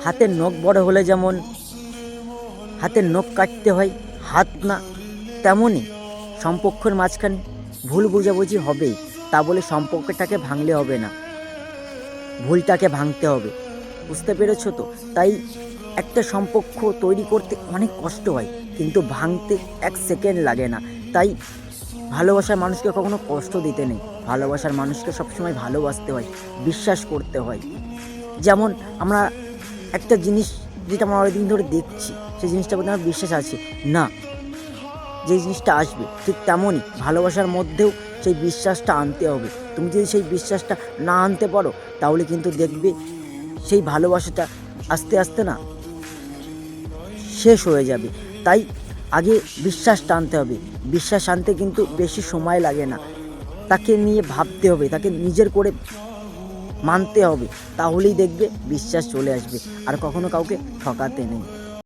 হাতের নখ বড় হলে যেমন হাতের নখ কাটতে হয়, হাত না, তেমনই সম্পর্কের মাঝখানে ভুল বোঝাবুঝি হবেই। তা বলে সম্পর্কটাকে ভাঙলে হবে না, ভুলটাকে ভাঙতে হবে। বুঝতে পেরেছো তো? তাই একটা সম্পর্ক তৈরি করতে অনেক কষ্ট হয়, কিন্তু ভাঙতে 1 সেকেন্ড লাগে না। তাই ভালোবাসার মানুষকে কখনো কষ্ট দিতে নেই। ভালোবাসার মানুষকে সবসময় ভালোবাসতে হয়, বিশ্বাস করতে হয়। যেমন আমরা একটা জিনিস যেটা আমরা অনেকদিন ধরে দেখছি, সেই জিনিসটার প্রতি আমার বিশ্বাস আছে না, যে জিনিসটা আসবে, ঠিক তেমনই ভালোবাসার মধ্যেও সেই বিশ্বাসটা আনতে হবে। তুমি যদি সেই বিশ্বাসটা না আনতে পারো, তাহলে কিন্তু দেখবে সেই ভালোবাসাটা আস্তে আস্তে না শেষ হয়ে যাবে। তাই আগে বিশ্বাসটা আনতে হবে। বিশ্বাস আনতে কিন্তু বেশি সময় লাগে না, তাকে নিয়ে ভাবতে হবে, তাকে নিজের করে মানতে হবে, তাহলেই দেখবে বিশ্বাস চলে আসবে। আর কখনো কাউকে ঠকাতে নেই।